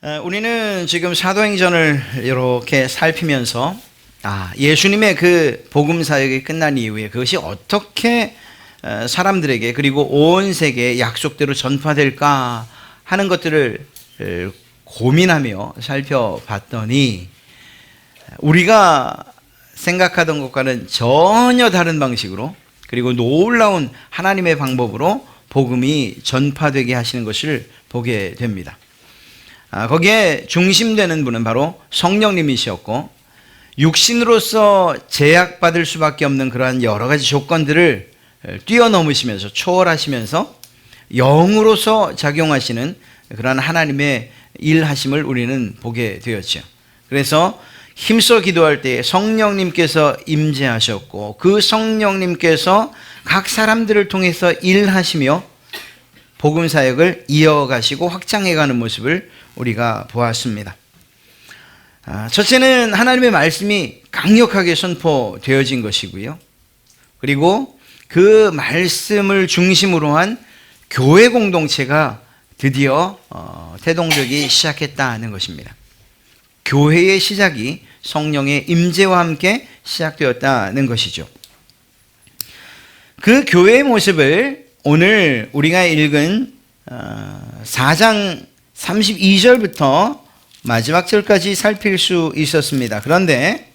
우리는 지금 사도행전을 이렇게 살피면서 예수님의 그 복음 사역이 끝난 이후에 그것이 어떻게 사람들에게 그리고 온 세계에 약속대로 전파될까 하는 것들을 고민하며 살펴봤더니 우리가 생각하던 것과는 전혀 다른 방식으로 그리고 놀라운 하나님의 방법으로 복음이 전파되게 하시는 것을 보게 됩니다. 거기에 중심되는 분은 바로 성령님이셨고 육신으로서 제약받을 수밖에 없는 그러한 여러 가지 조건들을 뛰어넘으시면서 초월하시면서 영으로서 작용하시는 그러한 하나님의 일하심을 우리는 보게 되었죠. 그래서 힘써 기도할 때 성령님께서 임재하셨고 그 성령님께서 각 사람들을 통해서 일하시며 복음 사역을 이어가시고 확장해가는 모습을 우리가 보았습니다. 첫째는 하나님의 말씀이 강력하게 선포되어진 것이고요. 그리고 그 말씀을 중심으로 한 교회 공동체가 드디어 태동되기 시작했다는 것입니다. 교회의 시작이 성령의 임재와 함께 시작되었다는 것이죠. 그 교회의 모습을 오늘 우리가 읽은 4장 32절부터 마지막 절까지 살필 수 있었습니다. 그런데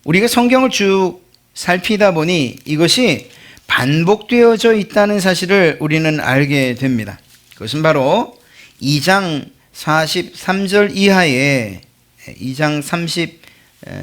우리가 성경을 쭉 살피다 보니 이것이 반복되어져 있다는 사실을 우리는 알게 됩니다. 그것은 바로 2장 43절 이하에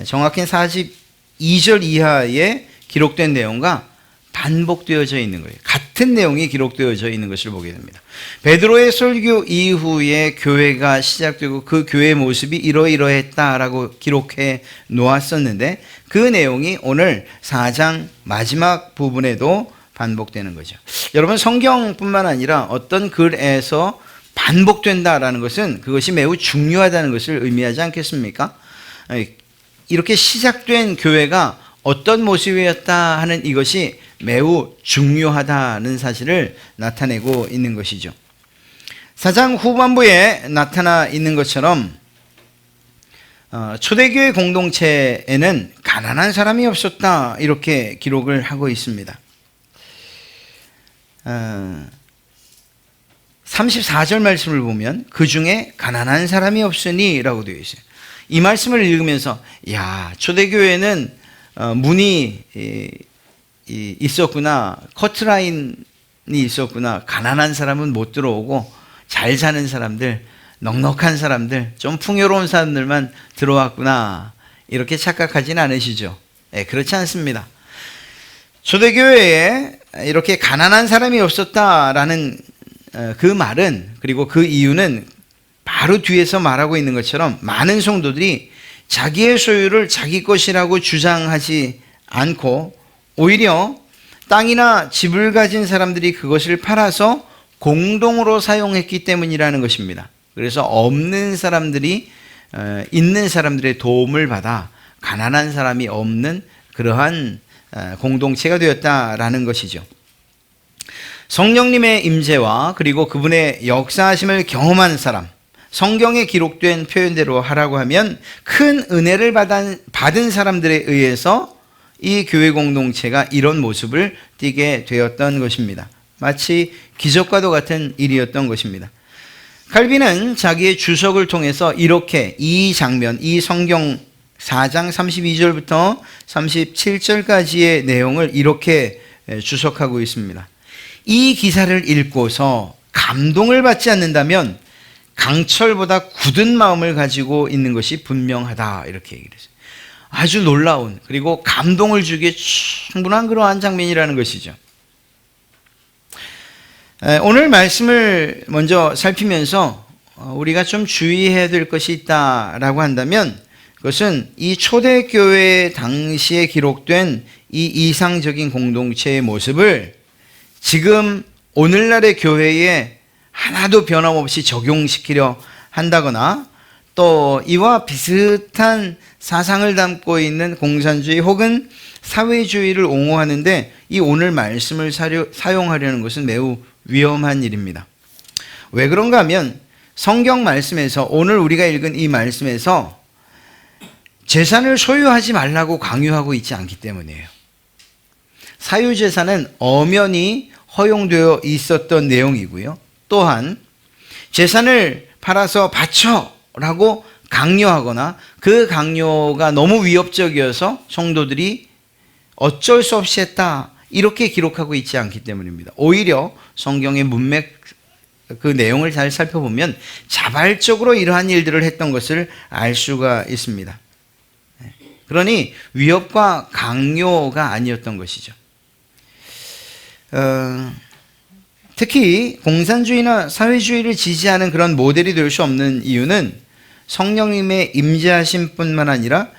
정확히 42절 이하에 기록된 내용과 반복되어져 있는 거예요. 같은 내용이 기록되어져 있는 것을 보게 됩니다. 베드로의 설교 이후에 교회가 시작되고 그 교회의 모습이 이러이러했다라고 기록해 놓았었는데 그 내용이 오늘 4장 마지막 부분에도 반복되는 거죠. 여러분, 성경뿐만 아니라 어떤 글에서 반복된다라는 것은 그것이 매우 중요하다는 것을 의미하지 않겠습니까? 이렇게 시작된 교회가 어떤 모습이었다 하는 이것이 매우 중요하다는 사실을 나타내고 있는 것이죠. 4장 후반부에 나타나 있는 것처럼 초대교회 공동체에는 가난한 사람이 없었다 이렇게 기록을 하고 있습니다. 34절 말씀을 보면 그 중에 가난한 사람이 없으니 라고 되어 있어요. 이 말씀을 읽으면서 초대교회는 문이 있었구나, 커트라인이 있었구나, 가난한 사람은 못 들어오고 잘 사는 사람들, 넉넉한 사람들, 좀 풍요로운 사람들만 들어왔구나 이렇게 착각하지는 않으시죠? 그렇지 않습니다. 초대교회에 이렇게 가난한 사람이 없었다라는 그 말은, 그리고 그 이유는 바로 뒤에서 말하고 있는 것처럼 많은 성도들이 자기의 소유를 자기 것이라고 주장하지 않고 오히려 땅이나 집을 가진 사람들이 그것을 팔아서 공동으로 사용했기 때문이라는 것입니다. 그래서 없는 사람들이 있는 사람들의 도움을 받아 가난한 사람이 없는 그러한 공동체가 되었다라는 것이죠. 성령님의 임재와 그리고 그분의 역사하심을 경험한 사람, 성경에 기록된 표현대로 하라고 하면 큰 은혜를 받은 사람들에 의해서 이 교회 공동체가 이런 모습을 띠게 되었던 것입니다. 마치 기적과도 같은 일이었던 것입니다. 칼빈은 자기의 주석을 통해서 이렇게 이 장면, 이 성경 4장 32절부터 37절까지의 내용을 이렇게 주석하고 있습니다. 이 기사를 읽고서 감동을 받지 않는다면 강철보다 굳은 마음을 가지고 있는 것이 분명하다 이렇게 얘기를 했어요. 아주 놀라운 그리고 감동을 주기에 충분한 그러한 장면이라는 것이죠. 오늘 말씀을 먼저 살피면서 우리가 좀 주의해야 될 것이 있다라고 한다면 그것은 이 초대교회 당시에 기록된 이 이상적인 공동체의 모습을 지금 오늘날의 교회에 하나도 변함없이 적용시키려 한다거나 또 이와 비슷한 사상을 담고 있는 공산주의 혹은 사회주의를 옹호하는데 이 오늘 말씀을 사용하려는 것은 매우 위험한 일입니다. 왜 그런가 하면 성경 말씀에서, 오늘 우리가 읽은 이 말씀에서 재산을 소유하지 말라고 강요하고 있지 않기 때문이에요. 사유재산은 엄연히 허용되어 있었던 내용이고요. 또한 재산을 팔아서 바쳐라고 강요하거나 그 강요가 너무 위협적이어서 성도들이 어쩔 수 없이 했다, 이렇게 기록하고 있지 않기 때문입니다. 오히려 성경의 문맥, 그 내용을 잘 살펴보면 자발적으로 이러한 일들을 했던 것을 알 수가 있습니다. 그러니 위협과 강요가 아니었던 것이죠. 특히 공산주의나 사회주의를 지지하는 그런 모델이 될 수 없는 이유는 성령님의 임재하심 뿐만 아니라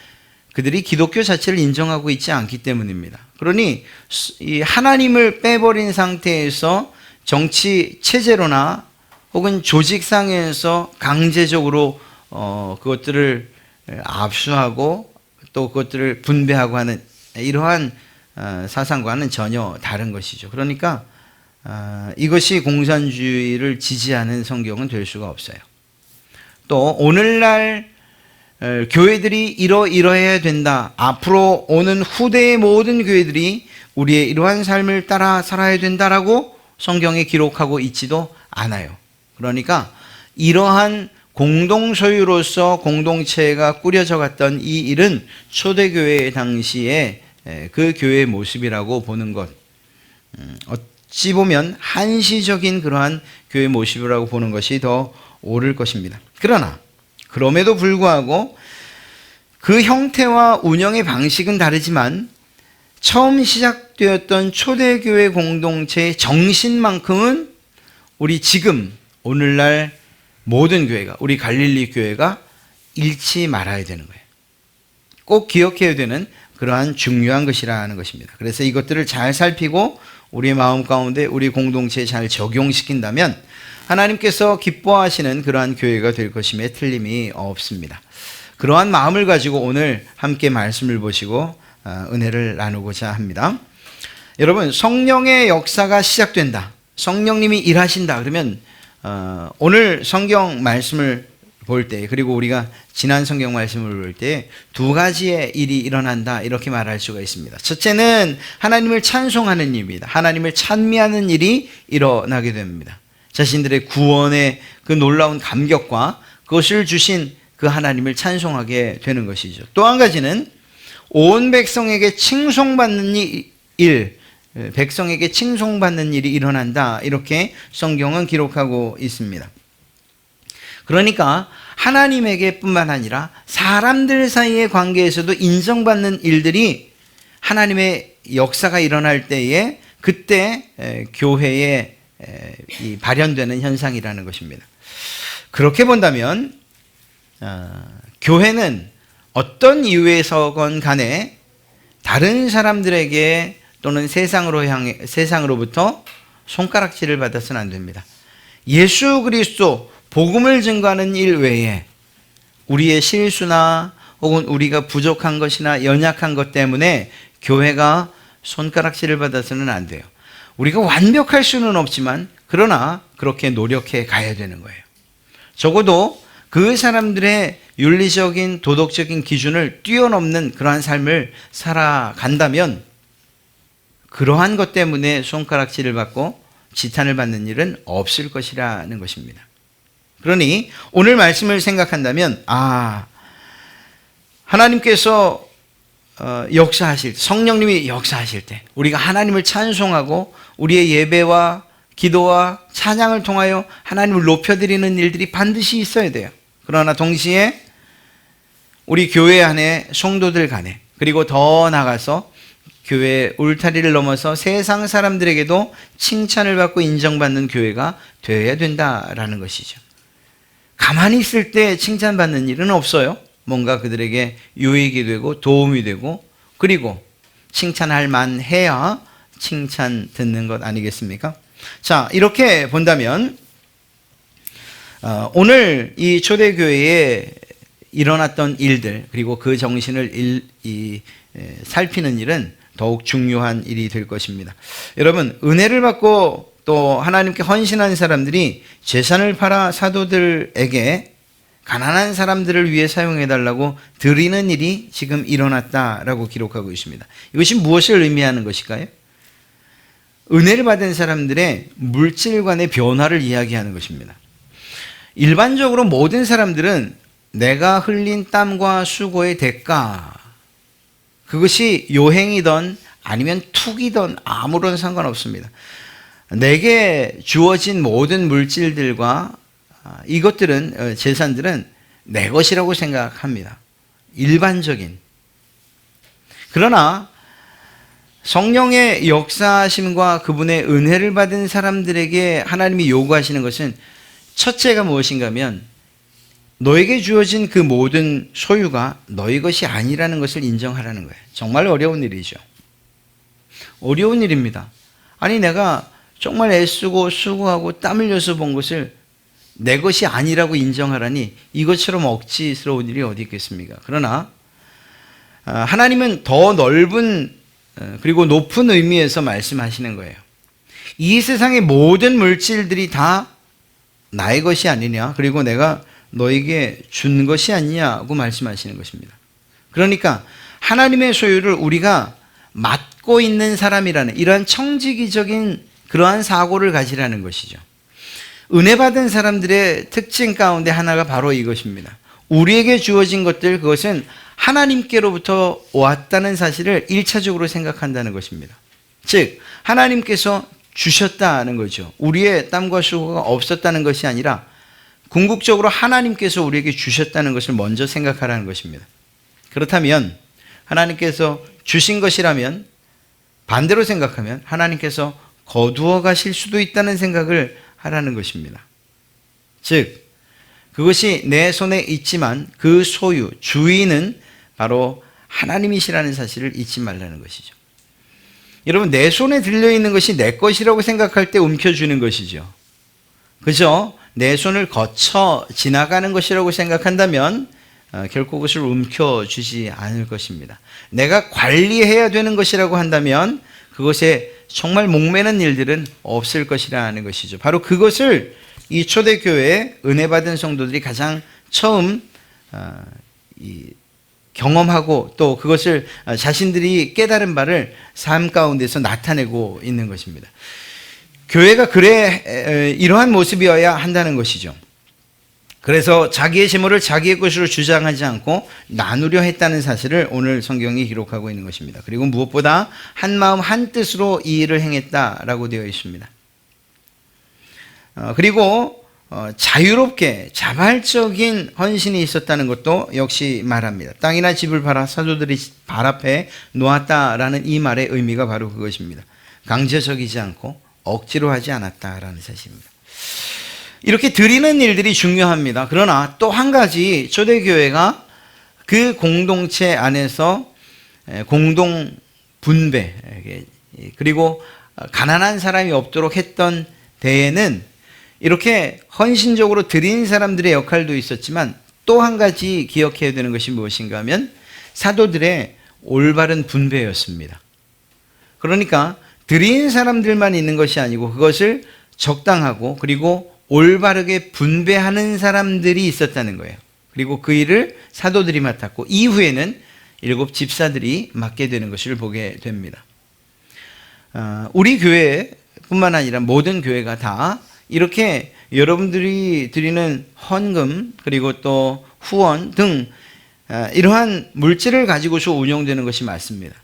그들이 기독교 자체를 인정하고 있지 않기 때문입니다. 그러니 이 하나님을 빼버린 상태에서 정치 체제로나 혹은 조직상에서 강제적으로 그것들을 압수하고 또 그것들을 분배하고 하는 이러한 사상과는 전혀 다른 것이죠. 그러니까 이것이 공산주의를 지지하는 성경은 될 수가 없어요. 또 오늘날 교회들이 이러해야 된다, 앞으로 오는 후대의 모든 교회들이 우리의 이러한 삶을 따라 살아야 된다라고 성경에 기록하고 있지도 않아요. 그러니까 이러한 공동소유로서 공동체가 꾸려져 갔던 이 일은 초대교회 당시에 그 교회의 모습이라고 보는 것, 어찌 보면 한시적인 그러한 교회 모습이라고 보는 것이 더 옳을 것입니다. 그러나 그럼에도 불구하고 그 형태와 운영의 방식은 다르지만 처음 시작되었던 초대교회 공동체의 정신만큼은 우리 지금 오늘날 모든 교회가, 우리 갈릴리 교회가 잃지 말아야 되는 거예요. 꼭 기억해야 되는 그러한 중요한 것이라는 것입니다. 그래서 이것들을 잘 살피고 우리의 마음 가운데 우리 공동체에 잘 적용시킨다면 하나님께서 기뻐하시는 그러한 교회가 될 것임에 틀림이 없습니다. 그러한 마음을 가지고 오늘 함께 말씀을 보시고 은혜를 나누고자 합니다. 여러분, 성령의 역사가 시작된다, 성령님이 일하신다 그러면 오늘 성경 말씀을 볼 때, 그리고 우리가 지난 성경 말씀을 볼 때 두 가지의 일이 일어난다, 이렇게 말할 수가 있습니다. 첫째는 하나님을 찬송하는 일입니다. 하나님을 찬미하는 일이 일어나게 됩니다. 자신들의 구원의 그 놀라운 감격과 그것을 주신 그 하나님을 찬송하게 되는 것이죠. 또 한 가지는 온 백성에게 칭송받는 일, 백성에게 칭송받는 일이 일어난다, 이렇게 성경은 기록하고 있습니다. 그러니까 하나님에게 뿐만 아니라 사람들 사이의 관계에서도 인정받는 일들이 하나님의 역사가 일어날 때에 그때 교회에 발현되는 현상이라는 것입니다. 그렇게 본다면 교회는 어떤 이유에서건 간에 다른 사람들에게 또는 세상으로부터 손가락질을 받아서는 안 됩니다. 예수 그리스도 복음을 증거하는 일 외에 우리의 실수나 혹은 우리가 부족한 것이나 연약한 것 때문에 교회가 손가락질을 받아서는 안 돼요. 우리가 완벽할 수는 없지만 그러나 그렇게 노력해 가야 되는 거예요. 적어도 그 사람들의 윤리적인 도덕적인 기준을 뛰어넘는 그러한 삶을 살아간다면 그러한 것 때문에 손가락질을 받고 지탄을 받는 일은 없을 것이라는 것입니다. 그러니 오늘 말씀을 생각한다면 하나님께서 역사하실 때, 성령님이 역사하실 때 우리가 하나님을 찬송하고 우리의 예배와 기도와 찬양을 통하여 하나님을 높여드리는 일들이 반드시 있어야 돼요. 그러나 동시에 우리 교회 안에 성도들 간에, 그리고 더 나아가서 교회 울타리를 넘어서 세상 사람들에게도 칭찬을 받고 인정받는 교회가 되어야 된다라는 것이죠. 가만히 있을 때 칭찬받는 일은 없어요. 뭔가 그들에게 유익이 되고 도움이 되고, 그리고 칭찬할 만해야 칭찬 듣는 것 아니겠습니까? 자, 이렇게 본다면 오늘 이 초대교회에 일어났던 일들, 그리고 그 정신을 살피는 일은 더욱 중요한 일이 될 것입니다. 여러분, 은혜를 받고 또 하나님께 헌신한 사람들이 재산을 팔아 사도들에게 가난한 사람들을 위해 사용해달라고 드리는 일이 지금 일어났다라고 기록하고 있습니다. 이것이 무엇을 의미하는 것일까요? 은혜를 받은 사람들의 물질관의 변화를 이야기하는 것입니다. 일반적으로 모든 사람들은 내가 흘린 땀과 수고의 대가, 그것이 요행이든 아니면 투기든 아무런 상관없습니다. 내게 주어진 모든 물질들과 이것들은, 재산들은 내 것이라고 생각합니다. 일반적인. 그러나 성령의 역사하심과 그분의 은혜를 받은 사람들에게 하나님이 요구하시는 것은 첫째가 무엇인가 하면 너에게 주어진 그 모든 소유가 너희 것이 아니라는 것을 인정하라는 거예요. 정말 어려운 일이죠. 어려운 일입니다. 아니, 내가 정말 애쓰고 수고하고 땀 흘려서 본 것을 내 것이 아니라고 인정하라니 이것처럼 억지스러운 일이 어디 있겠습니까? 그러나 하나님은 더 넓은 그리고 높은 의미에서 말씀하시는 거예요. 이 세상의 모든 물질들이 다 나의 것이 아니냐, 그리고 내가 너에게 준 것이 아니냐고 말씀하시는 것입니다. 그러니까 하나님의 소유를 우리가 맡고 있는 사람이라는 이러한 청지기적인 그러한 사고를 가지라는 것이죠. 은혜 받은 사람들의 특징 가운데 하나가 바로 이것입니다. 우리에게 주어진 것들, 그것은 하나님께로부터 왔다는 사실을 1차적으로 생각한다는 것입니다. 즉 하나님께서 주셨다는 거죠. 우리의 땀과 수고가 없었다는 것이 아니라 궁극적으로 하나님께서 우리에게 주셨다는 것을 먼저 생각하라는 것입니다. 그렇다면 하나님께서 주신 것이라면 반대로 생각하면 하나님께서 거두어 가실 수도 있다는 생각을 하라는 것입니다. 즉 그것이 내 손에 있지만 그 소유, 주인은 바로 하나님이시라는 사실을 잊지 말라는 것이죠. 여러분, 내 손에 들려있는 것이 내 것이라고 생각할 때 움켜쥐는 것이죠. 그죠? 내 손을 거쳐 지나가는 것이라고 생각한다면 결코 그것을 움켜쥐지 않을 것입니다. 내가 관리해야 되는 것이라고 한다면 그것에 정말 목매는 일들은 없을 것이라는 것이죠. 바로 그것을 이 초대교회에 은혜 받은 성도들이 가장 처음 경험하고 또 그것을 자신들이 깨달은 바를 삶 가운데서 나타내고 있는 것입니다. 교회가 이러한 모습이어야 한다는 것이죠. 그래서 자기의 재물을 자기의 것으로 주장하지 않고 나누려 했다는 사실을 오늘 성경이 기록하고 있는 것입니다. 그리고 무엇보다 한 마음 한 뜻으로 이 일을 행했다라고 되어 있습니다. 그리고 자유롭게 자발적인 헌신이 있었다는 것도 역시 말합니다. 땅이나 집을 팔아 사도들이 발 앞에 놓았다라는 이 말의 의미가 바로 그것입니다. 강제적이지 않고 억지로 하지 않았다라는 사실입니다. 이렇게 드리는 일들이 중요합니다. 그러나 또 한 가지 초대교회가 그 공동체 안에서 공동 분배 그리고 가난한 사람이 없도록 했던 데에는 이렇게 헌신적으로 드린 사람들의 역할도 있었지만 또 한 가지 기억해야 되는 것이 무엇인가 하면 사도들의 올바른 분배였습니다. 그러니까 드린 사람들만 있는 것이 아니고 그것을 적당하고 그리고 올바르게 분배하는 사람들이 있었다는 거예요. 그리고 그 일을 사도들이 맡았고 이후에는 7 집사들이 맡게 되는 것을 보게 됩니다. 우리 교회뿐만 아니라 모든 교회가 다 이렇게 여러분들이 드리는 헌금 그리고 또 후원 등 이러한 물질을 가지고서 운영되는 것이 맞습니다.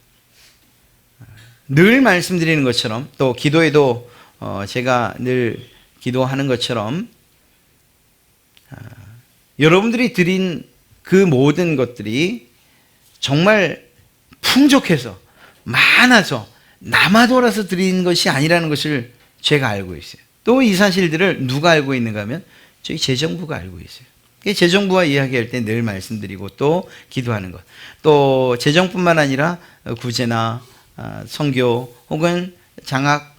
늘 말씀드리는 것처럼 또 기도에도 제가 늘 기도하는 것처럼 여러분들이 드린 그 모든 것들이 정말 풍족해서 많아서 남아돌아서 드린 것이 아니라는 것을 제가 알고 있어요. 또 이 사실들을 누가 알고 있는가 하면 저희 재정부가 알고 있어요. 재정부와 이야기할 때 늘 말씀드리고 또 기도하는 것. 또 재정뿐만 아니라 구제나 선교 혹은 장학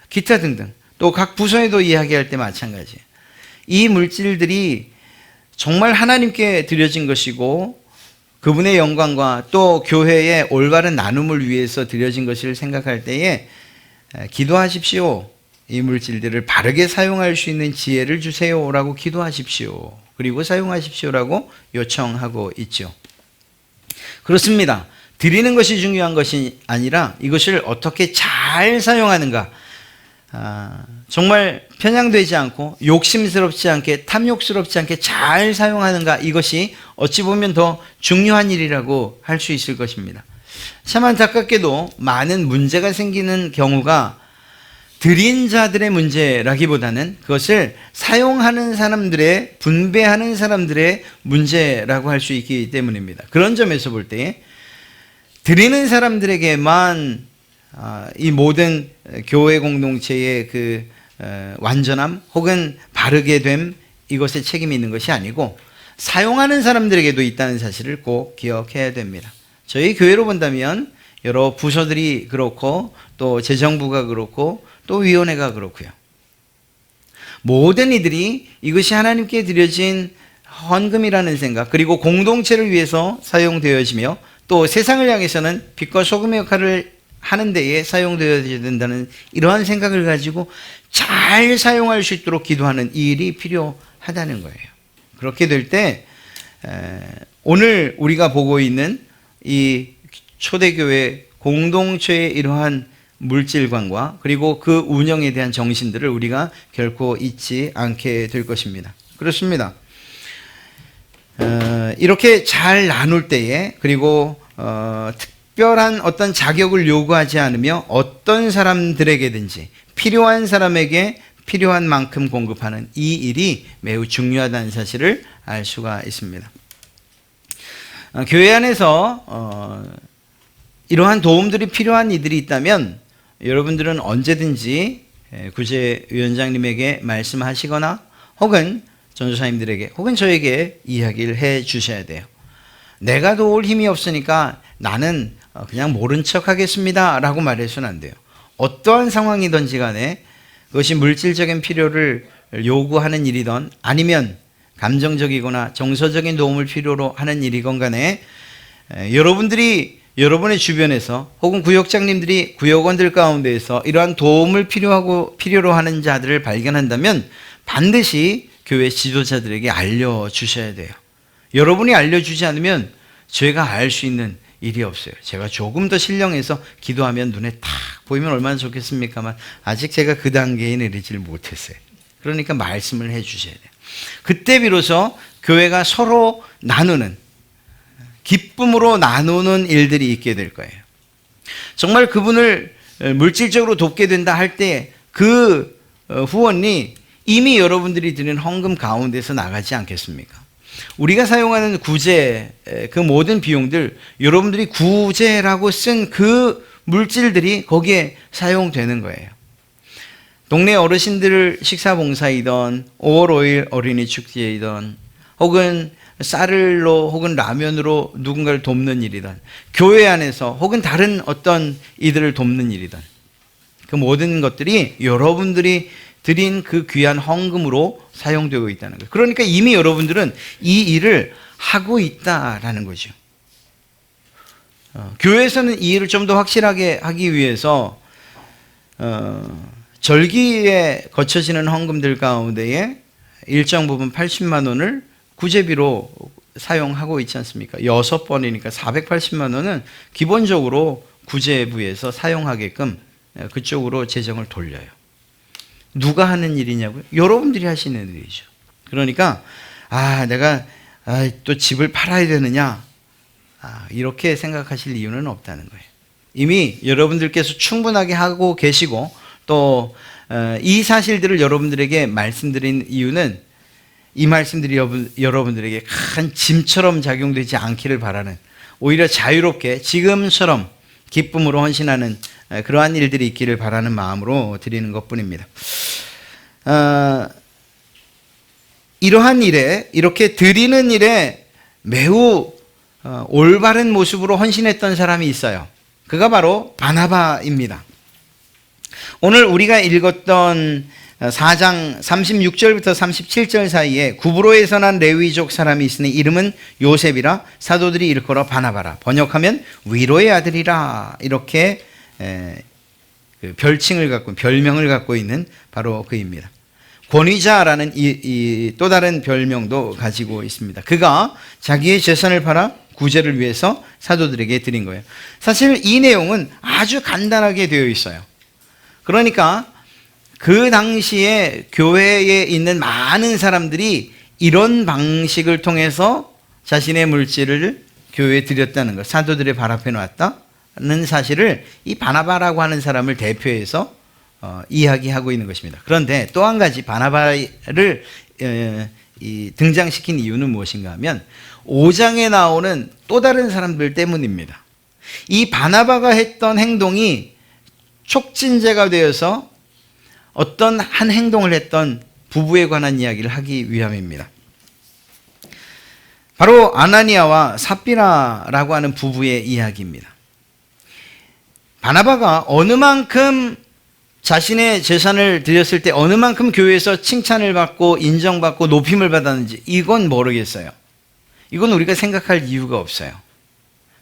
기타 등등 또 각 부서에도 이야기할 때 마찬가지예요. 이 물질들이 정말 하나님께 드려진 것이고 그분의 영광과 또 교회의 올바른 나눔을 위해서 드려진 것을 생각할 때에 기도하십시오. 이 물질들을 바르게 사용할 수 있는 지혜를 주세요라고 기도하십시오. 그리고 사용하십시오라고 요청하고 있죠. 그렇습니다. 드리는 것이 중요한 것이 아니라 이것을 어떻게 잘 사용하는가, 정말 편향되지 않고 욕심스럽지 않게 탐욕스럽지 않게 잘 사용하는가, 이것이 어찌 보면 더 중요한 일이라고 할 수 있을 것입니다. 참 안타깝게도 많은 문제가 생기는 경우가 드린 자들의 문제라기보다는 그것을 사용하는 사람들의, 분배하는 사람들의 문제라고 할 수 있기 때문입니다. 그런 점에서 볼 때 드리는 사람들에게만 이 모든 교회 공동체의 그 완전함 혹은 바르게 됨, 이것에 책임이 있는 것이 아니고 사용하는 사람들에게도 있다는 사실을 꼭 기억해야 됩니다. 저희 교회로 본다면 여러 부서들이 그렇고 또 재정부가 그렇고 또 위원회가 그렇고요. 모든 이들이 이것이 하나님께 드려진 헌금이라는 생각, 그리고 공동체를 위해서 사용되어지며 또 세상을 향해서는 빛과 소금의 역할을 하는 데에 사용되어야 된다는 이러한 생각을 가지고 잘 사용할 수 있도록 기도하는 이 일이 필요하다는 거예요. 그렇게 될 때 오늘 우리가 보고 있는 이 초대교회 공동체의 이러한 물질관과 그리고 그 운영에 대한 정신들을 우리가 결코 잊지 않게 될 것입니다. 그렇습니다. 이렇게 잘 나눌 때에, 그리고 특별한 어떤 자격을 요구하지 않으며 어떤 사람들에게든지 필요한 사람에게 필요한 만큼 공급하는 이 일이 매우 중요하다는 사실을 알 수가 있습니다. 교회 안에서 이러한 도움들이 필요한 이들이 있다면 여러분들은 언제든지 구제위원장님에게 말씀하시거나 혹은 전도사님들에게 혹은 저에게 이야기를 해 주셔야 돼요. 내가 도울 힘이 없으니까 나는 그냥 모른 척 하겠습니다 라고 말해서는 안 돼요. 어떠한 상황이든지 간에 그것이 물질적인 필요를 요구하는 일이든 아니면 감정적이거나 정서적인 도움을 필요로 하는 일이건 간에 여러분들이 여러분의 주변에서 혹은 구역장님들이 구역원들 가운데에서 이러한 도움을 필요로 하는 자들을 발견한다면 반드시 교회 지도자들에게 알려주셔야 돼요. 여러분이 알려주지 않으면 제가 알 수 있는 일이 없어요. 제가 조금 더 신령해서 기도하면 눈에 탁 보이면 얼마나 좋겠습니까만 아직 제가 그 단계에 내리지를 못했어요. 그러니까 말씀을 해 주셔야 돼요. 그때 비로소 교회가 서로 나누는, 기쁨으로 나누는 일들이 있게 될 거예요. 정말 그분을 물질적으로 돕게 된다 할 때 그 후원이 이미 여러분들이 드린 헌금 가운데서 나가지 않겠습니까? 우리가 사용하는 구제, 그 모든 비용들, 여러분들이 구제라고 쓴 그 물질들이 거기에 사용되는 거예요. 동네 어르신들 식사 봉사이던 5월 5일 어린이 축제이던 혹은 쌀로 혹은 라면으로 누군가를 돕는 일이든 교회 안에서 혹은 다른 어떤 이들을 돕는 일이든 그 모든 것들이 여러분들이 드린 그 귀한 헌금으로 사용되고 있다는 거예요. 그러니까 이미 여러분들은 이 일을 하고 있다라는 거죠. 교회에서는 이 일을 좀 더 확실하게 하기 위해서 절기에 거쳐지는 헌금들 가운데에 일정 부분 80만 원을 구제비로 사용하고 있지 않습니까? 6번이니까 480만 원은 기본적으로 구제부에서 사용하게끔 그쪽으로 재정을 돌려요. 누가 하는 일이냐고요? 여러분들이 하시는 일이죠. 그러니까 내가 또 집을 팔아야 되느냐, 이렇게 생각하실 이유는 없다는 거예요. 이미 여러분들께서 충분하게 하고 계시고 또 이 사실들을 여러분들에게 말씀드린 이유는 이 말씀들이 여러분들에게 큰 짐처럼 작용되지 않기를 바라는, 오히려 자유롭게 지금처럼 기쁨으로 헌신하는 그러한 일들이 있기를 바라는 마음으로 드리는 것뿐입니다. 이러한 일에, 이렇게 드리는 일에 매우 올바른 모습으로 헌신했던 사람이 있어요. 그가 바로 바나바입니다. 오늘 우리가 읽었던 4장 36절부터 37절 사이에 구브로에서 난 레위족 사람이 있으니 이름은 요셉이라 사도들이 일컬어 바나바라, 번역하면 위로의 아들이라, 이렇게 그 별명을 갖고 있는 바로 그입니다. 권위자라는 이 또 다른 별명도 가지고 있습니다. 그가 자기의 재산을 팔아 구제를 위해서 사도들에게 드린 거예요. 사실 이 내용은 아주 간단하게 되어 있어요. 그러니까 그 당시에 교회에 있는 많은 사람들이 이런 방식을 통해서 자신의 물질을 교회에 드렸다는 것, 사도들의 발 앞에 놨다는 사실을 이 바나바라고 하는 사람을 대표해서 이야기하고 있는 것입니다. 그런데 또 한 가지 바나바를 등장시킨 이유는 무엇인가 하면 5장에 나오는 또 다른 사람들 때문입니다. 이 바나바가 했던 행동이 촉진제가 되어서 어떤 한 행동을 했던 부부에 관한 이야기를 하기 위함입니다. 바로 아나니아와 삽비라라고 하는 부부의 이야기입니다. 바나바가 어느 만큼 자신의 재산을 드렸을 때 어느 만큼 교회에서 칭찬을 받고 인정받고 높임을 받았는지 이건 모르겠어요. 이건 우리가 생각할 이유가 없어요.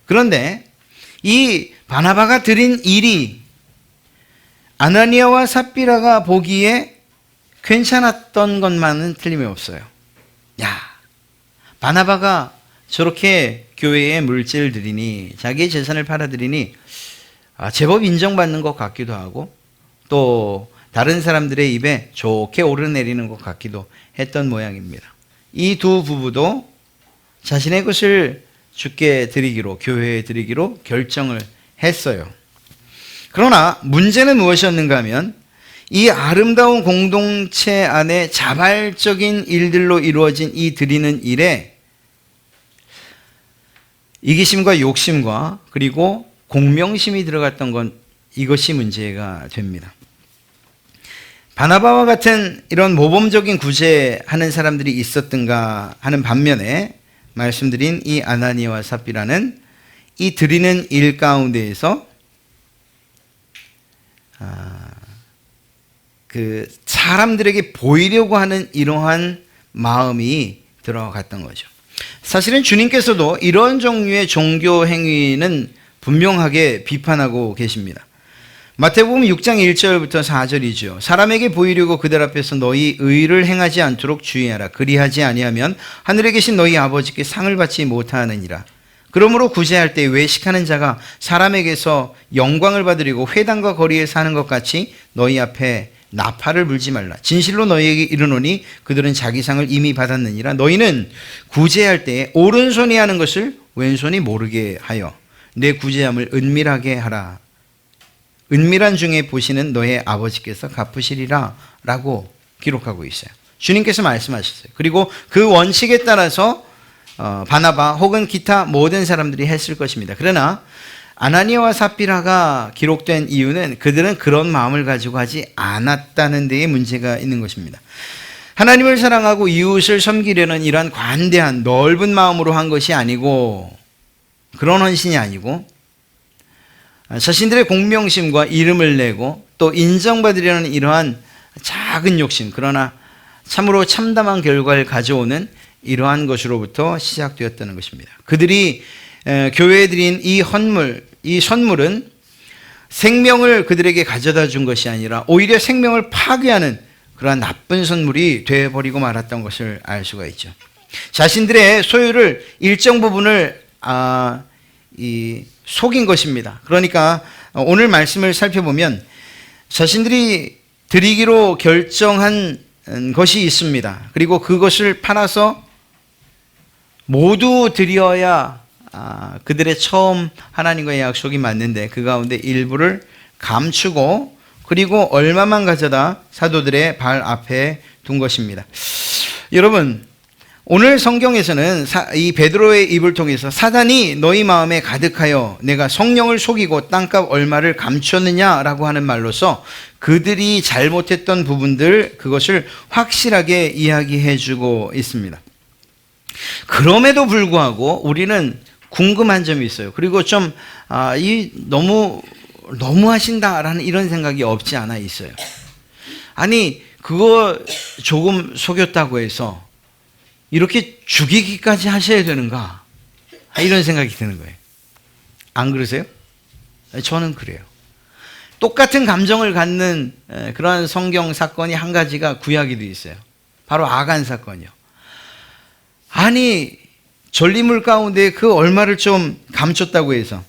그런데 이 바나바가 드린 일이 아나니아와 삽비라가 보기에 괜찮았던 것만은 틀림이 없어요. 야, 바나바가 저렇게 교회에 물질을 드리니 자기의 재산을 팔아드리니 제법 인정받는 것 같기도 하고 또 다른 사람들의 입에 좋게 오르내리는 것 같기도 했던 모양입니다. 이 두 부부도 자신의 것을 주께 드리기로, 교회에 드리기로 결정을 했어요. 그러나 문제는 무엇이었는가 하면 이 아름다운 공동체 안에 자발적인 일들로 이루어진 이 드리는 일에 이기심과 욕심과 그리고 공명심이 들어갔던 건 이것이 문제가 됩니다. 바나바와 같은 이런 모범적인 구제하는 사람들이 있었던가 하는 반면에 말씀드린 이 아나니아와 삽비라는 이 드리는 일 가운데에서 그 사람들에게 보이려고 하는 이러한 마음이 들어갔던 거죠. 사실은 주님께서도 이런 종류의 종교 행위는 분명하게 비판하고 계십니다. 마태복음 6장 1절부터 4절이죠. 사람에게 보이려고 그들 앞에서 너희 의를 행하지 않도록 주의하라. 그리하지 아니하면 하늘에 계신 너희 아버지께 상을 받지 못하느니라. 그러므로 구제할 때 외식하는 자가 사람에게서 영광을 받으려고 회당과 거리에 사는 것 같이 너희 앞에 나팔을 불지 말라. 진실로 너희에게 이르노니 그들은 자기 상을 이미 받았느니라. 너희는 구제할 때 오른손이 하는 것을 왼손이 모르게 하여 내 구제함을 은밀하게 하라. 은밀한 중에 보시는 너의 아버지께서 갚으시리라 라고 기록하고 있어요. 주님께서 말씀하셨어요. 그리고 그 원칙에 따라서 바나바 혹은 기타 모든 사람들이 했을 것입니다. 그러나 아나니아와 삽비라가 기록된 이유는 그들은 그런 마음을 가지고 하지 않았다는 데에 문제가 있는 것입니다. 하나님을 사랑하고 이웃을 섬기려는 이러한 관대한 넓은 마음으로 한 것이 아니고 그런 헌신이 아니고 자신들의 공명심과 이름을 내고 또 인정받으려는 이러한 작은 욕심, 그러나 참으로 참담한 결과를 가져오는 이러한 것으로부터 시작되었다는 것입니다. 그들이 교회에 드린 이 선물은 생명을 그들에게 가져다 준 것이 아니라 오히려 생명을 파괴하는 그러한 나쁜 선물이 되어버리고 말았던 것을 알 수가 있죠. 자신들의 소유를 일정 부분을 속인 것입니다. 그러니까 오늘 말씀을 살펴보면 자신들이 드리기로 결정한 것이 있습니다. 그리고 그것을 팔아서 모두 드려야 그들의 처음 하나님과의 약속이 맞는데 그 가운데 일부를 감추고 그리고 얼마만 가져다 사도들의 발 앞에 둔 것입니다. 여러분, 오늘 성경에서는 이 베드로의 입을 통해서 사단이 너희 마음에 가득하여 내가 성령을 속이고 땅값 얼마를 감추었느냐라고 하는 말로서 그들이 잘못했던 부분들 그것을 확실하게 이야기해 주고 있습니다. 그럼에도 불구하고 우리는 궁금한 점이 있어요. 그리고 좀 너무 하신다라는 이런 생각이 없지 않아 있어요. 아니 그거 조금 속였다고 해서 이렇게 죽이기까지 하셔야 되는가? 이런 생각이 드는 거예요. 안 그러세요? 저는 그래요. 똑같은 감정을 갖는 그러한 성경 사건이 한 가지가 구약에도 있어요. 바로 아간 사건이요. 아니 전리물 가운데 그 얼마를 좀 감췄다고 해서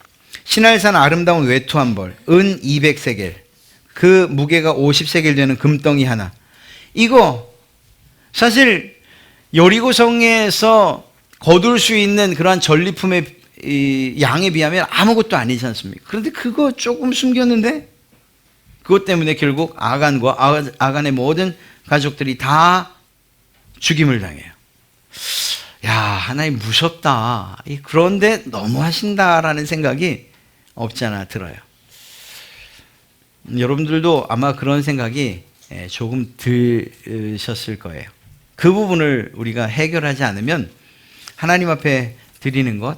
신할산 아름다운 외투 한 벌, 은 200세겔, 그 무게가 50세겔 되는 금덩이 하나. 이거 사실 여리고성에서 거둘 수 있는 그러한 전리품의 양에 비하면 아무것도 아니지 않습니까? 그런데 그거 조금 숨겼는데 그것 때문에 결국 아간과 아간의 모든 가족들이 다 죽임을 당해요. 야, 하나님 무섭다. 그런데 너무 하신다라는 생각이 없지 않아 들어요. 여러분들도 아마 그런 생각이 조금 드셨을 거예요. 그 부분을 우리가 해결하지 않으면 하나님 앞에 드리는 것,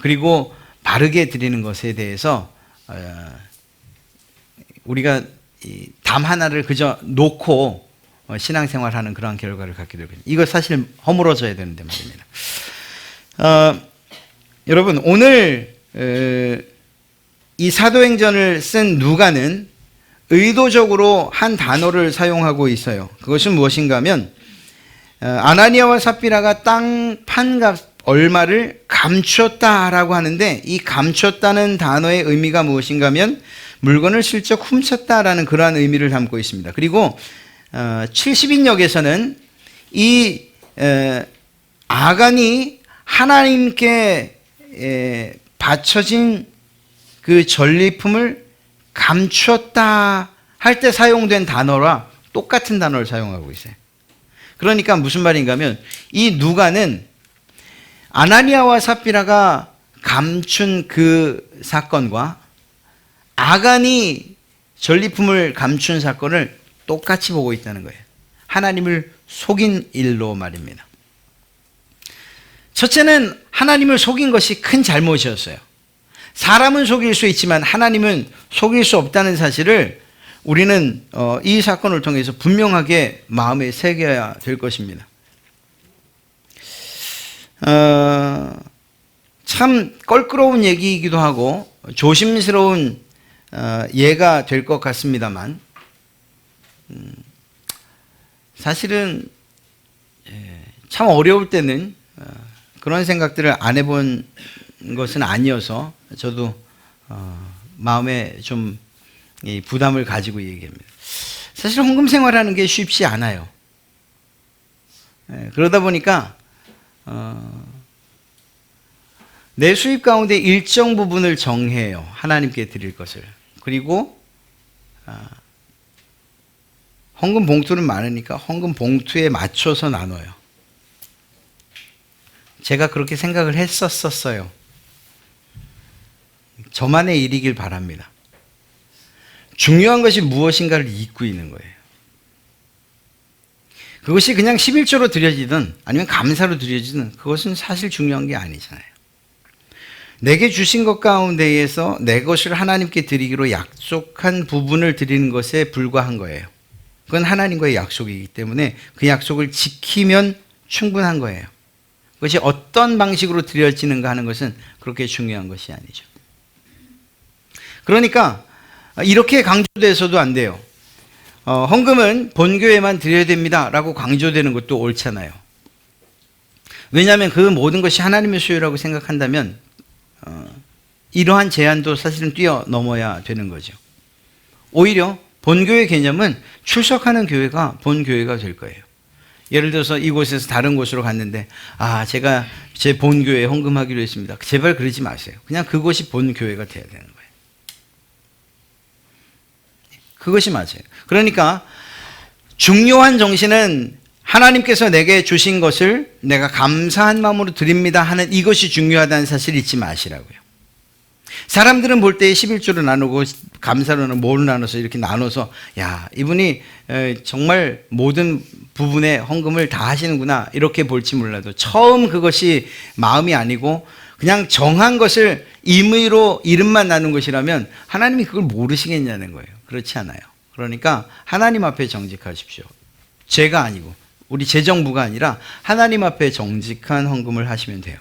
그리고 바르게 드리는 것에 대해서 우리가 담 하나를 그저 놓고 신앙생활하는 그런 결과를 갖게 되거든요. 이거 사실 허물어져야 되는데 말입니다. 여러분 오늘 이 사도행전을 쓴 누가는 의도적으로 한 단어를 사용하고 있어요. 그것은 무엇인가 하면 아나니아와 삽비라가 땅 판값 얼마를 감췄다라고 하는데, 이 감췄다는 단어의 의미가 무엇인가 하면 물건을 슬쩍 훔쳤다라는 그러한 의미를 담고 있습니다. 그리고 70인역에서는 이 아간이 하나님께 바쳐진 그 전리품을 감췄다 할 때 사용된 단어와 똑같은 단어를 사용하고 있어요. 그러니까 무슨 말인가 하면 이 누가는 아나니아와 삽비라가 감춘 그 사건과 아간이 전리품을 감춘 사건을 똑같이 보고 있다는 거예요. 하나님을 속인 일로 말입니다. 첫째는 하나님을 속인 것이 큰 잘못이었어요. 사람은 속일 수 있지만 하나님은 속일 수 없다는 사실을 우리는 이 사건을 통해서 분명하게 마음에 새겨야 될 것입니다. 참 껄끄러운 얘기이기도 하고 조심스러운 예가 될 것 같습니다만, 사실은 참 어려울 때는 그런 생각들을 안 해본 것은 아니어서 저도 마음에 좀 부담을 가지고 얘기합니다. 사실 헌금 생활하는 게 쉽지 않아요. 그러다 보니까 내 수입 가운데 일정 부분을 정해요. 하나님께 드릴 것을. 그리고 헌금 봉투는 많으니까 헌금 봉투에 맞춰서 나눠요. 제가 그렇게 생각을 했었어요. 저만의 일이길 바랍니다. 중요한 것이 무엇인가를 잊고 있는 거예요. 그것이 그냥 11조로 드려지든 아니면 감사로 드려지든 그것은 사실 중요한 게 아니잖아요. 내게 주신 것 가운데에서 내 것을 하나님께 드리기로 약속한 부분을 드리는 것에 불과한 거예요. 그건 하나님과의 약속이기 때문에 그 약속을 지키면 충분한 거예요. 그것이 어떤 방식으로 드려지는가 하는 것은 그렇게 중요한 것이 아니죠. 그러니까 이렇게 강조돼서도 안 돼요. 헌금은 본교회만 드려야 됩니다 라고 강조되는 것도 옳잖아요. 왜냐하면 그 모든 것이 하나님의 소유라고 생각한다면 이러한 제한도 사실은 뛰어넘어야 되는 거죠. 오히려 본교회 개념은 출석하는 교회가 본교회가 될 거예요. 예를 들어서 이곳에서 다른 곳으로 갔는데 제가 제 본교회에 헌금하기로 했습니다. 제발 그러지 마세요. 그냥 그곳이 본교회가 돼야 되는 거예요. 그것이 맞아요. 그러니까 중요한 정신은 하나님께서 내게 주신 것을 내가 감사한 마음으로 드립니다 하는 이것이 중요하다는 사실을 잊지 마시라고요. 사람들은 볼 때 11조로 나누고 감사로는 뭐로 나눠서 이렇게 나눠서 이분이 정말 모든 부분에 헌금을 다 하시는구나 이렇게 볼지 몰라도 처음 그것이 마음이 아니고 그냥 정한 것을 임의로 이름만 나눈 것이라면 하나님이 그걸 모르시겠냐는 거예요. 그렇지 않아요. 그러니까 하나님 앞에 정직하십시오. 제가 아니고 우리 재정부가 아니라 하나님 앞에 정직한 헌금을 하시면 돼요.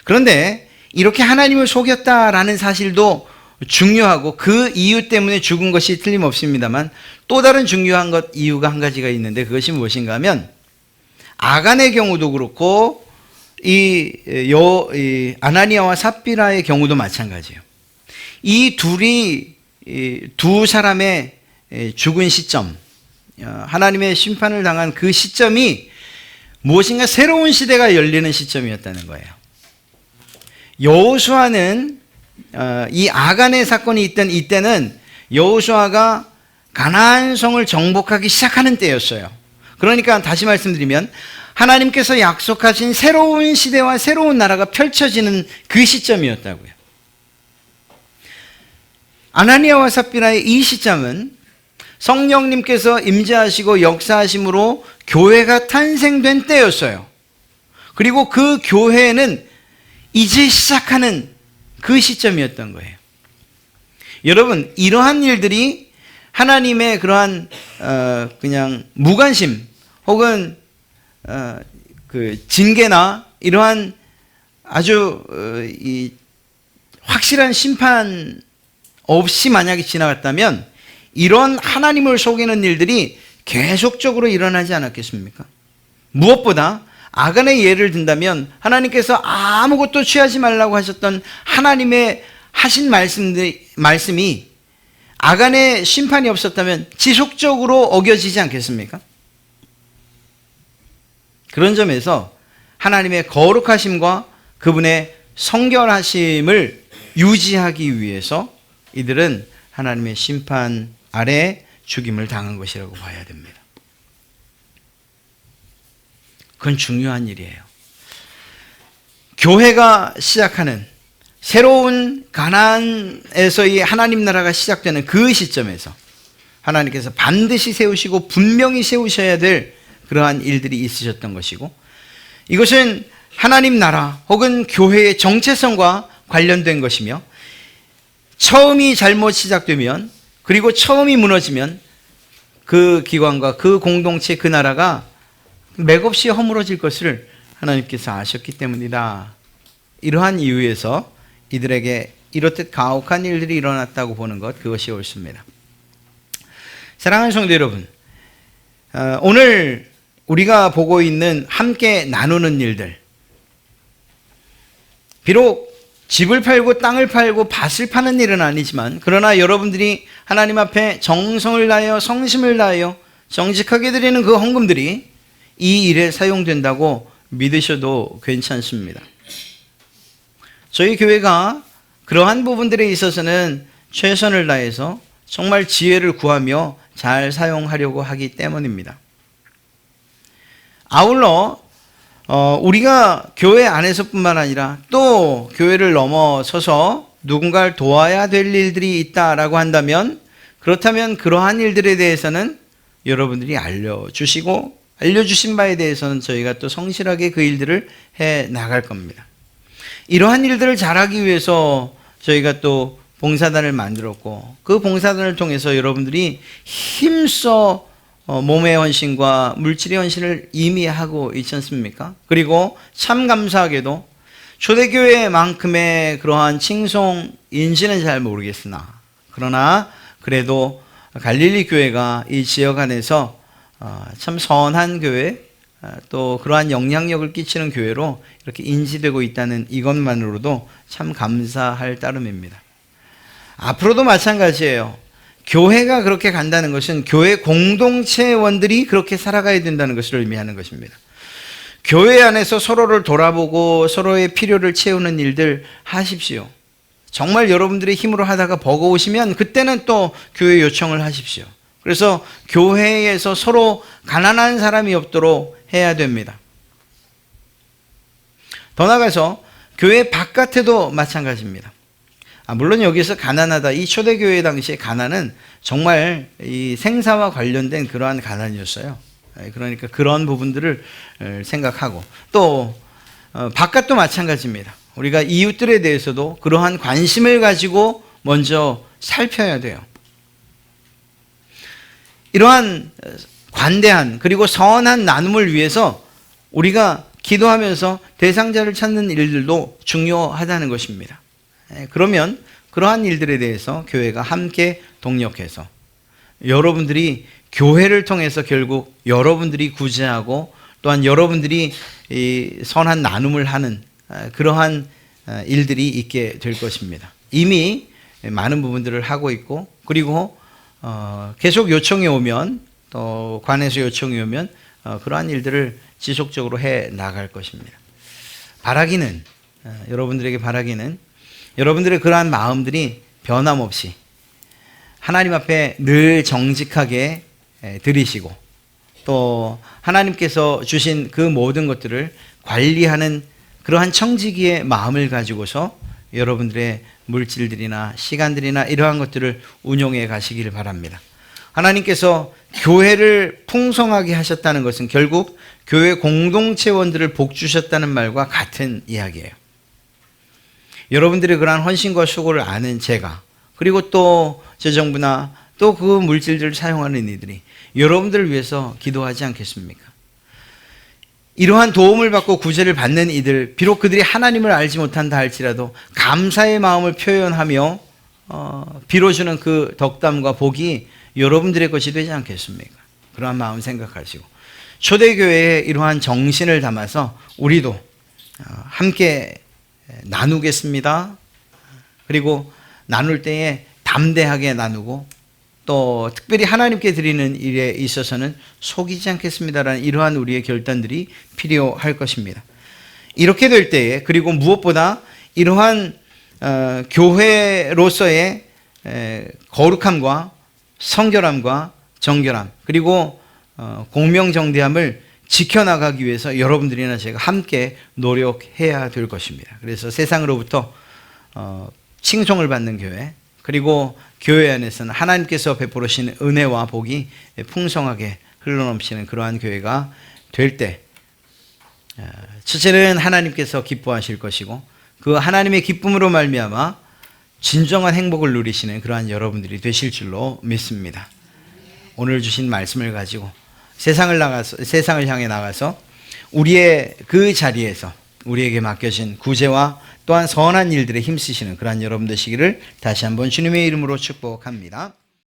그런데 이렇게 하나님을 속였다라는 사실도 중요하고 그 이유 때문에 죽은 것이 틀림없습니다만 또 다른 중요한 이유가 한 가지가 있는데 그것이 무엇인가 하면 아간의 경우도 그렇고 이 아나니아와 삽비라의 경우도 마찬가지예요. 이 두 사람의 죽은 시점, 하나님의 심판을 당한 그 시점이 무엇인가 새로운 시대가 열리는 시점이었다는 거예요. 여호수아는 이 아간의 사건이 있던 이때는 여호수아가 가나안 성을 정복하기 시작하는 때였어요. 그러니까 다시 말씀드리면 하나님께서 약속하신 새로운 시대와 새로운 나라가 펼쳐지는 그 시점이었다고요. 아나니아와 삽비라의 이 시점은 성령님께서 임재하시고 역사하심으로 교회가 탄생된 때였어요. 그리고 그 교회는 이제 시작하는 그 시점이었던 거예요. 여러분, 이러한 일들이 하나님의 그러한 그냥 무관심 혹은 그 징계나 이러한 아주 이 확실한 심판 없이 만약에 지나갔다면 이런 하나님을 속이는 일들이 계속적으로 일어나지 않았겠습니까? 무엇보다 아간의 예를 든다면 하나님께서 아무것도 취하지 말라고 하셨던 하나님의 하신 말씀이 아간의 심판이 없었다면 지속적으로 어겨지지 않겠습니까? 그런 점에서 하나님의 거룩하심과 그분의 성결하심을 유지하기 위해서 이들은 하나님의 심판 아래 죽임을 당한 것이라고 봐야 됩니다. 그건 중요한 일이에요. 교회가 시작하는 새로운 가나안에서의 하나님 나라가 시작되는 그 시점에서 하나님께서 반드시 세우시고 분명히 세우셔야 될 그러한 일들이 있으셨던 것이고, 이것은 하나님 나라 혹은 교회의 정체성과 관련된 것이며, 처음이 잘못 시작되면 그리고 처음이 무너지면 그 기관과 그 공동체 그 나라가 맥없이 허물어질 것을 하나님께서 아셨기 때문이다. 이러한 이유에서 이들에게 이렇듯 가혹한 일들이 일어났다고 보는 것, 그것이 옳습니다. 사랑하는 성도 여러분, 오늘 우리가 보고 있는 함께 나누는 일들, 비록 집을 팔고 땅을 팔고 밭을 파는 일은 아니지만, 그러나 여러분들이 하나님 앞에 정성을 다하여 성심을 다하여 정직하게 드리는 그 헌금들이 이 일에 사용된다고 믿으셔도 괜찮습니다. 저희 교회가 그러한 부분들에 있어서는 최선을 다해서 정말 지혜를 구하며 잘 사용하려고 하기 때문입니다. 아울러 우리가 교회 안에서뿐만 아니라 또 교회를 넘어서서 누군가를 도와야 될 일들이 있다라고 한다면, 그렇다면 그러한 일들에 대해서는 여러분들이 알려주신 바에 대해서는 저희가 또 성실하게 그 일들을 해 나갈 겁니다. 이러한 일들을 잘하기 위해서 저희가 또 봉사단을 만들었고, 그 봉사단을 통해서 여러분들이 힘써 몸의 헌신과 물질의 헌신을 이미 하고 있지 않습니까? 그리고 참 감사하게도 초대교회만큼의 그러한 칭송인지는 잘 모르겠으나, 그러나 그래도 갈릴리 교회가 이 지역 안에서 참 선한 교회, 또 그러한 영향력을 끼치는 교회로 이렇게 인지되고 있다는 이것만으로도 참 감사할 따름입니다. 앞으로도 마찬가지예요. 교회가 그렇게 간다는 것은 교회 공동체원들이 그렇게 살아가야 된다는 것을 의미하는 것입니다. 교회 안에서 서로를 돌아보고 서로의 필요를 채우는 일들 하십시오. 정말 여러분들의 힘으로 하다가 버거우시면 그때는 또 교회 요청을 하십시오. 그래서 교회에서 서로 가난한 사람이 없도록 해야 됩니다. 더 나아가서 교회 바깥에도 마찬가지입니다. 물론 여기서 가난하다, 이 초대교회 당시의 가난은 정말 이 생사와 관련된 그러한 가난이었어요. 그러니까 그런 부분들을 생각하고, 또 바깥도 마찬가지입니다. 우리가 이웃들에 대해서도 그러한 관심을 가지고 먼저 살펴야 돼요. 이러한 관대한 그리고 선한 나눔을 위해서 우리가 기도하면서 대상자를 찾는 일들도 중요하다는 것입니다. 그러면 그러한 일들에 대해서 교회가 함께 동력해서 여러분들이 교회를 통해서 결국 여러분들이 구제하고 또한 여러분들이 이 선한 나눔을 하는 그러한 일들이 있게 될 것입니다. 이미 많은 부분들을 하고 있고, 그리고 계속 요청이 오면, 또 관에서 요청이 오면 그러한 일들을 지속적으로 해 나갈 것입니다. 바라기는, 여러분들에게 바라기는 여러분들의 그러한 마음들이 변함없이 하나님 앞에 늘 정직하게 드리시고, 또 하나님께서 주신 그 모든 것들을 관리하는 그러한 청지기의 마음을 가지고서 여러분들의 물질들이나 시간들이나 이러한 것들을 운용해 가시길 바랍니다. 하나님께서 교회를 풍성하게 하셨다는 것은 결국 교회 공동체원들을 복 주셨다는 말과 같은 이야기예요. 여러분들의 그러한 헌신과 수고를 아는 제가, 그리고 또 재정부나 또 그 물질들을 사용하는 이들이 여러분들을 위해서 기도하지 않겠습니까? 이러한 도움을 받고 구제를 받는 이들, 비록 그들이 하나님을 알지 못한다 할지라도 감사의 마음을 표현하며 빌어주는 그 덕담과 복이 여러분들의 것이 되지 않겠습니까? 그러한 마음 생각하시고 초대교회의 이러한 정신을 담아서 우리도 함께 나누겠습니다. 그리고 나눌 때에 담대하게 나누고, 또 특별히 하나님께 드리는 일에 있어서는 속이지 않겠습니다라는 이러한 우리의 결단들이 필요할 것입니다. 이렇게 될 때에, 그리고 무엇보다 이러한 교회로서의 거룩함과 성결함과 정결함, 그리고 공명정대함을 지켜나가기 위해서 여러분들이나 제가 함께 노력해야 될 것입니다. 그래서 세상으로부터 칭송을 받는 교회, 그리고 교회 안에서는 하나님께서 베풀으신 은혜와 복이 풍성하게 흘러넘치는 그러한 교회가 될 때, 첫째는 하나님께서 기뻐하실 것이고, 그 하나님의 기쁨으로 말미암아 진정한 행복을 누리시는 그러한 여러분들이 되실 줄로 믿습니다. 오늘 주신 말씀을 가지고 세상을 향해 나가서 우리의 그 자리에서 우리에게 맡겨진 구제와 또한 선한 일들에 힘쓰시는 그러한 여러분 되시기를 다시 한번 주님의 이름으로 축복합니다.